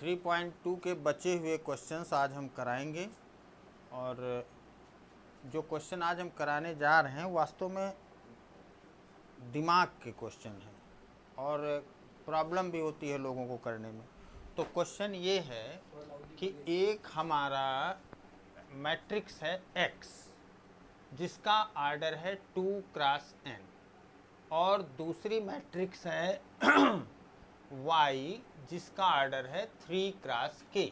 3.2 के बचे हुए क्वेश्चंस आज हम कराएंगे। और जो क्वेश्चन आज हम कराने जा रहे हैं वास्तव में दिमाग के क्वेश्चन हैं और प्रॉब्लम भी होती है लोगों को करने में। तो क्वेश्चन ये है कि एक हमारा मैट्रिक्स है X जिसका आर्डर है 2 क्रॉस n और दूसरी मैट्रिक्स है Y जिसका आर्डर है 3 क्रॉस k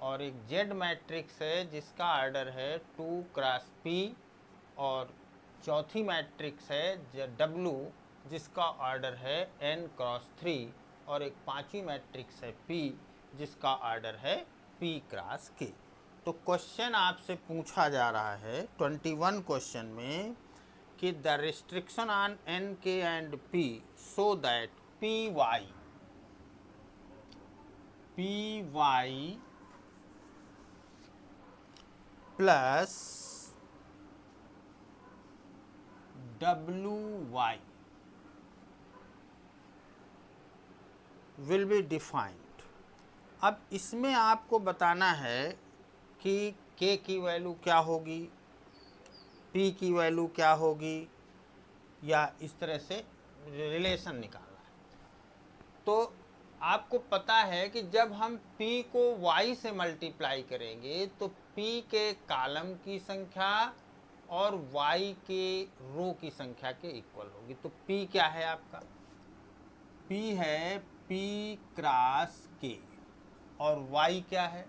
और एक Z मैट्रिक्स है जिसका आर्डर है 2 क्रॉस p और चौथी मैट्रिक्स है W जिसका आर्डर है n क्रॉस 3 और एक पांचवी मैट्रिक्स है P जिसका आर्डर है p क्रॉस k। तो क्वेश्चन आपसे पूछा जा रहा है 21 क्वेश्चन में कि the restriction on nk and p so that py plus wy will be defined. अब इसमें आपको बताना है कि k की वैल्यू क्या होगी, p की वैल्यू क्या होगी, या इस तरह से रिलेशन निकालना है। तो आपको पता है कि जब हम p को y से मल्टीप्लाई करेंगे तो p के कॉलम की संख्या और y के रो की संख्या के इक्वल होगी। तो p क्या है आपका? p है p क्रॉस k और y क्या है?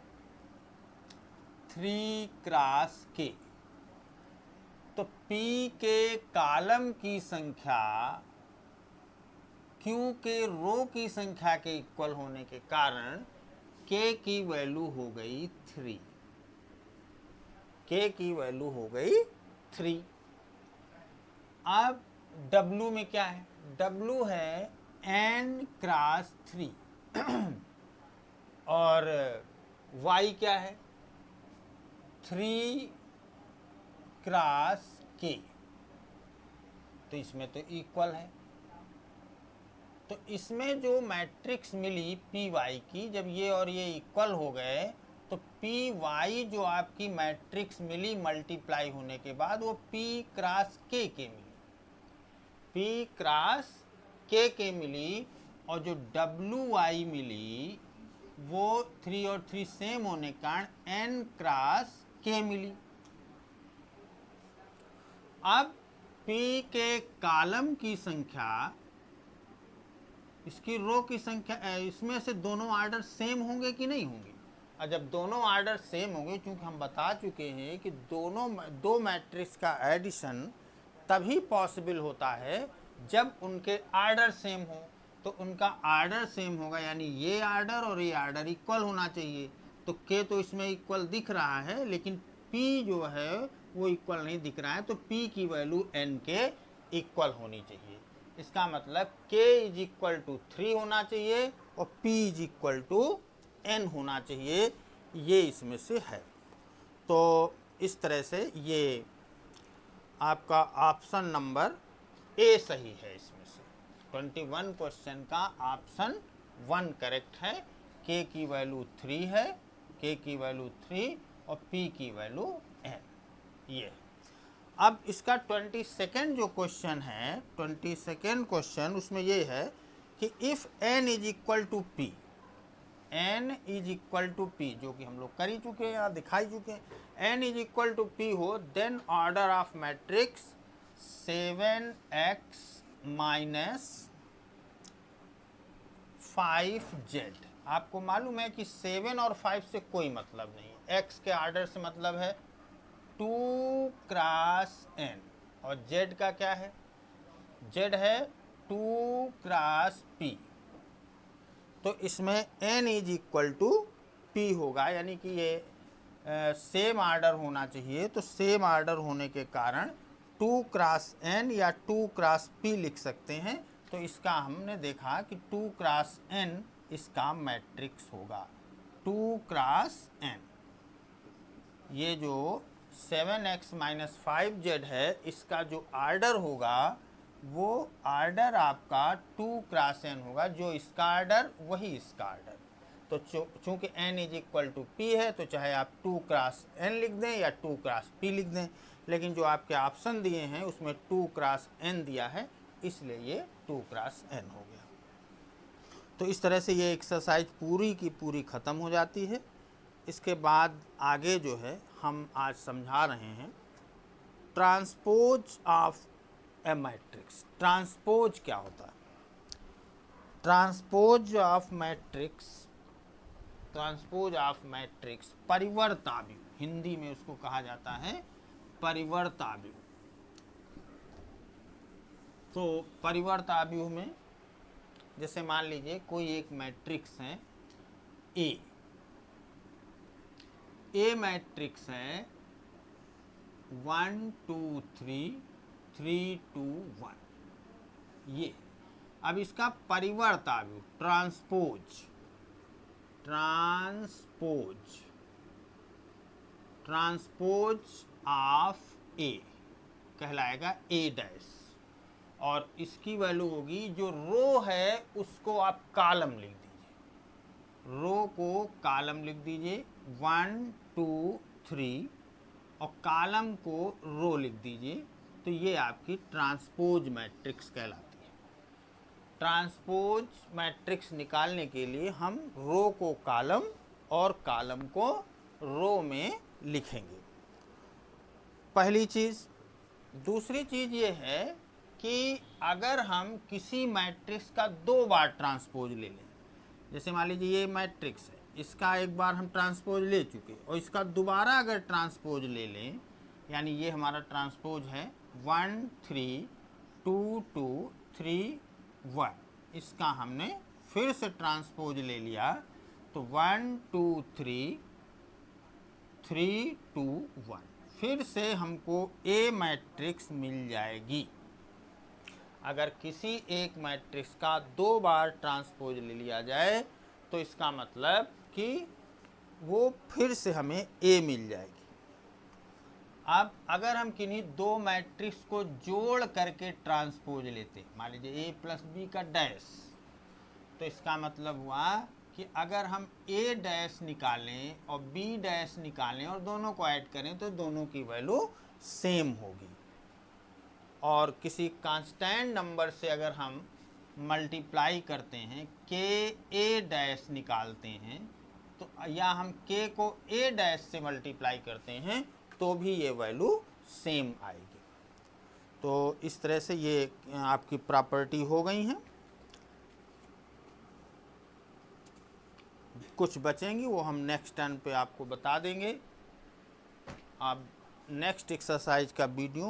3 क्रॉस k। तो p के कॉलम की संख्या q के रो की संख्या के इक्वल होने के कारण k की वैल्यू हो गई 3। k की वैल्यू हो गई 3। अब w में क्या है? w है n क्रॉस 3 और y क्या है? 3 क्रॉस k। तो इसमें तो इक्वल है। तो इसमें जो मैट्रिक्स मिली पी वाई की, जब ये और ये इक्वल हो गए तो पी वाई जो आपकी मैट्रिक्स मिली मल्टीप्लाई होने के बाद वो पी क्रॉस के मिली, पी क्रॉस के मिली। और जो डब्ल्यू वाई मिली वो 3 और 3 सेम होने के कारण एन क्रॉस के मिली। अब p के कॉलम की संख्या, इसकी रो की संख्या, इसमें से दोनों आर्डर सेम होंगे कि नहीं होंगे? और जब दोनों आर्डर सेम होंगे, क्योंकि हम बता चुके हैं कि दो मैट्रिक्स का एडिशन तभी पॉसिबल होता है जब उनके आर्डर सेम हो। तो उनका आर्डर सेम होगा, यानी ये आर्डर और ये आर्डर इक्वल होना चाहिए। तो k तो इसमें इक्वल दिख रहा है, लेकिन p जो है वो इक्वल नहीं दिख रहा है। तो p की वैल्यू n के इक्वल होनी चाहिए। इसका मतलब k इज इक्वल टू 3 होना चाहिए और p is equal to n होना चाहिए। ये इसमें से है। तो इस तरह से ये आपका ऑप्शन नंबर ए सही है। इसमें से 21 क्वेश्चन का ऑप्शन 1 करेक्ट है। k की वैल्यू 3 है, k की वैल्यू 3 और p की वैल्यू n। ये अब इसका 22nd जो क्वेश्चन है, 22nd क्वेश्चन, उसमें ये है कि if n is equal to p, n is equal to p, जो कि हम लोग कर ही चुके हैं या दिखाई चुके हैं, n is equal to p हो, then order of matrix 7x minus 5z। आपको मालूम है कि 7 और 5 से कोई मतलब नहीं है। x के ऑर्डर से मतलब है 2 क्रॉस n और z का क्या है? z है 2 क्रॉस p। तो इसमें n is equal to p होगा, यानी कि ये सेम आर्डर होना चाहिए। तो सेम आर्डर होने के कारण 2 क्रॉस n या 2 क्रॉस p लिख सकते हैं। तो इसका हमने देखा कि 2 क्रॉस n इसका मैट्रिक्स होगा, 2 क्रॉस n। ये जो 7x माइनस 5z है, इसका जो आर्डर होगा वो आर्डर आपका 2 क्रॉस n होगा। जो इसका आर्डर वही इसका आर्डर। तो चूँकि n is equal to P है तो चाहे आप 2 क्रॉस n लिख दें या 2 क्रॉस p लिख दें, लेकिन जो आपके ऑप्शन दिए हैं उसमें 2 क्रॉस n दिया है, इसलिए ये 2 क्रॉस n हो गया। तो इस तरह से ये एक्सरसाइज पूरी की पूरी ख़त्म हो जाती है। इसके बाद आगे जो है हम आज समझा रहे हैं transpose of a matrix. Transpose क्या होता है? Transpose of matrix, transpose of matrix परिवर्ताव्यूह, हिंदी में उसको कहा जाता है परिवर्ताव्यूह। तो परिवर्ताव्यूह में जैसे मान लीजिए कोई एक मैट्रिक्स है ए मैट्रिक्स है 1 2 3 3 2 1, ये अब इसका परिवर्ताव्यूह ट्रांसपोज ऑफ ए कहलाएगा ए डैश, और इसकी वैल्यू होगी जो रो है उसको आप कॉलम लिख दीजिए, रो को कॉलम लिख दीजिए 1 2 3 और कॉलम को रो लिख दीजिए, तो ये आपकी ट्रांसपोज मैट्रिक्स कहलाती है। ट्रांसपोज मैट्रिक्स निकालने के लिए हम रो को कॉलम और कॉलम को रो में लिखेंगे, पहली चीज़। दूसरी चीज़ ये है कि अगर हम किसी मैट्रिक्स का 2 बार ट्रांसपोज ले लें, जैसे मान लीजिए ये मैट्रिक्स है, इसका एक बार हम ट्रांसपोज ले चुके और इसका दोबारा अगर ट्रांसपोज ले लें, यानी ये हमारा ट्रांसपोज है 1 3 2 2 3 1, इसका हमने फिर से ट्रांसपोज ले लिया तो 1 2 3 3 2 1, फिर से हमको ए मैट्रिक्स मिल जाएगी। अगर किसी एक मैट्रिक्स का 2 बार ट्रांसपोज ले लिया जाए तो इसका मतलब कि वो फिर से हमें ए मिल जाएगी। अब अगर हम किन्हीं 2 मैट्रिक्स को जोड़ करके ट्रांसपोज लेते, मान लीजिए ए प्लस बी का डैश, तो इसका मतलब हुआ कि अगर हम ए डैश निकालें और बी डैश निकालें और दोनों को ऐड करें तो दोनों की वैल्यू सेम होगी। और किसी कांस्टेंट नंबर से अगर हम मल्टीप्लाई करते हैं, के ए डैश निकालते हैं, तो या हम के को ए डैश से मल्टीप्लाई करते हैं तो भी ये वैल्यू सेम आएगी। तो इस तरह से ये आपकी प्रॉपर्टी हो गई हैं। कुछ बचेंगी वो हम नेक्स्ट टर्न पे आपको बता देंगे। आप नेक्स्ट एक्सरसाइज का वीडियो